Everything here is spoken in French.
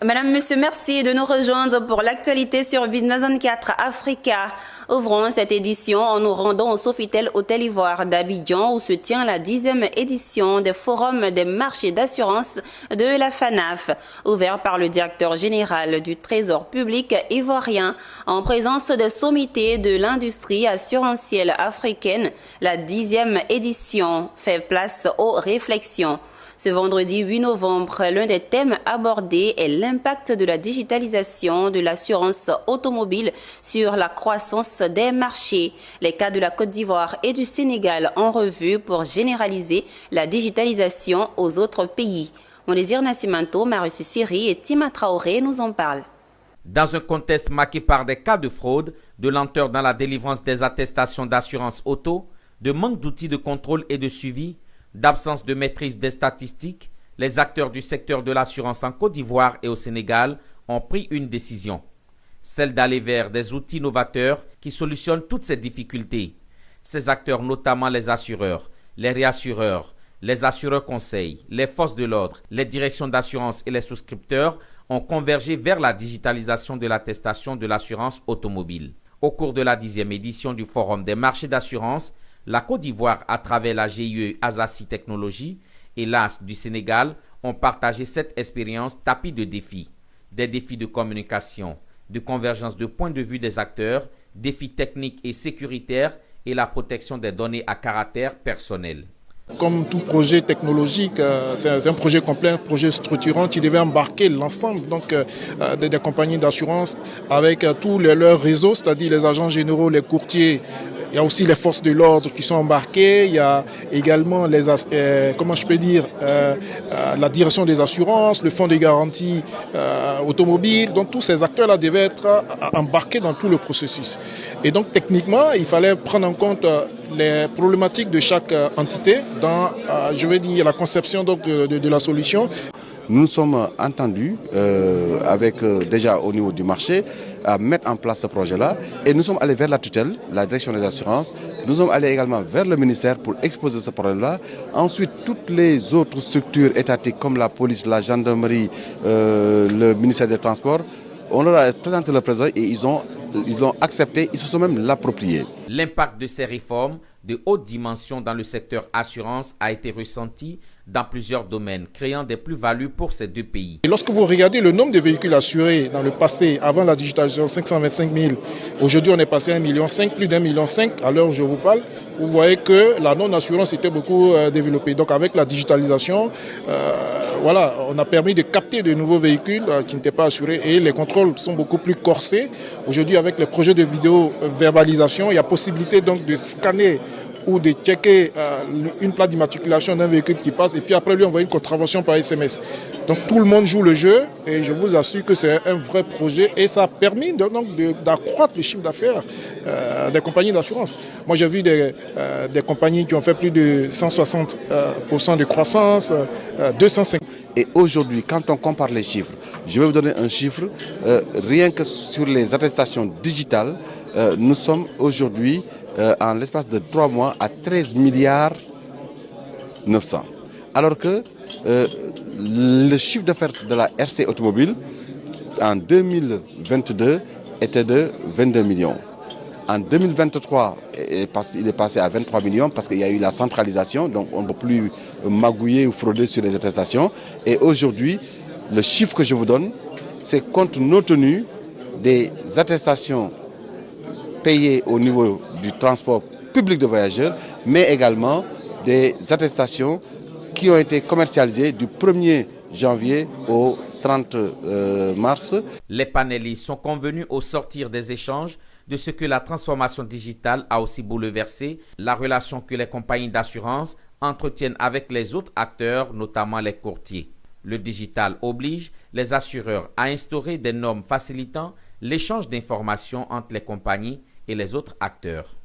Madame, Monsieur, merci de nous rejoindre pour l'actualité sur Business 24 Africa. Ouvrons cette édition en nous rendant au Sofitel Hôtel Ivoire d'Abidjan où se tient la 10e édition des forums des marchés d'assurance de la FANAF, ouvert par le directeur général du Trésor public ivoirien en présence des sommités de l'industrie assurantielle africaine. La 10e édition fait place aux réflexions. Ce vendredi 8 novembre, l'un des thèmes abordés est l'impact de la digitalisation de l'assurance automobile sur la croissance des marchés. Les cas de la Côte d'Ivoire et du Sénégal en revue pour généraliser la digitalisation aux autres pays. Monésir Nascimento, Marius Siri et Tima Traoré nous en parlent. Dans un contexte marqué par des cas de fraude, de lenteur dans la délivrance des attestations d'assurance auto, de manque d'outils de contrôle et de suivi, d'absence de maîtrise des statistiques, les acteurs du secteur de l'assurance en Côte d'Ivoire et au Sénégal ont pris une décision, celle d'aller vers des outils novateurs qui solutionnent toutes ces difficultés. Ces acteurs, notamment les assureurs, les réassureurs, les assureurs conseils, les forces de l'ordre, les directions d'assurance et les souscripteurs ont convergé vers la digitalisation de l'attestation de l'assurance automobile. Au cours de la 10e édition du Forum des marchés d'assurance, la Côte d'Ivoire, à travers la GIE Azassi Technologies et l'AS du Sénégal, ont partagé cette expérience tapis de défis. Des défis de communication, de convergence de points de vue des acteurs, défis techniques et sécuritaires et la protection des données à caractère personnel. Comme tout projet technologique, c'est un projet complet, un projet structurant qui devait embarquer l'ensemble des compagnies d'assurance avec tous leurs réseaux, c'est-à-dire les agents généraux, les courtiers. Il y a aussi les forces de l'ordre qui sont embarquées. Il y a également la direction des assurances, le fonds de garantie automobile. Donc tous ces acteurs-là devaient être embarqués dans tout le processus. Et donc techniquement, il fallait prendre en compte les problématiques de chaque entité dans, la conception de la solution. Nous nous sommes entendus déjà au niveau du marché à mettre en place ce projet-là et nous sommes allés vers la tutelle, la direction des assurances. Nous sommes allés également vers le ministère pour exposer ce problème-là. Ensuite, toutes les autres structures étatiques comme la police, la gendarmerie, le ministère des Transports, on leur a présenté le projet et ils l'ont accepté, ils se sont même l'approprié. L'impact de ces réformes de haute dimension dans le secteur assurance a été ressenti dans plusieurs domaines, créant des plus-values pour ces deux pays. Et lorsque vous regardez le nombre de véhicules assurés dans le passé, avant la digitalisation, 525 000, aujourd'hui on est passé à 1,5 million, plus d'1,5 million à l'heure où je vous parle, vous voyez que la non-assurance était beaucoup développée. Donc avec la digitalisation, on a permis de capter de nouveaux véhicules qui n'étaient pas assurés et les contrôles sont beaucoup plus corsés. Aujourd'hui avec les projets de vidéo-verbalisation, il y a possibilité donc de scanner ou de checker une plaque d'immatriculation d'un véhicule qui passe et puis après lui envoyer une contravention par SMS. Donc tout le monde joue le jeu et je vous assure que c'est un vrai projet et ça a permis d'accroître le chiffre d'affaires des compagnies d'assurance. Moi j'ai vu des compagnies qui ont fait plus de 160% de croissance, 250%. Et aujourd'hui, quand on compare les chiffres, je vais vous donner un chiffre, rien que sur les attestations digitales, nous sommes aujourd'hui en l'espace de 3 mois à 13 milliards 900. Alors que le chiffre d'affaires de la RC Automobile en 2022 était de 22 millions. En 2023, il est passé à 23 millions parce qu'il y a eu la centralisation, donc on ne peut plus magouiller ou frauder sur les attestations. Et aujourd'hui, le chiffre que je vous donne, c'est compte tenu des attestations payées au niveau du transport public de voyageurs, mais également des attestations qui ont été commercialisées du 1er janvier au 30 mars. Les panélistes sont convenus au sortir des échanges de ce que la transformation digitale a aussi bouleversé la relation que les compagnies d'assurance entretiennent avec les autres acteurs, notamment les courtiers. Le digital oblige les assureurs à instaurer des normes facilitant l'échange d'informations entre les compagnies et les autres acteurs.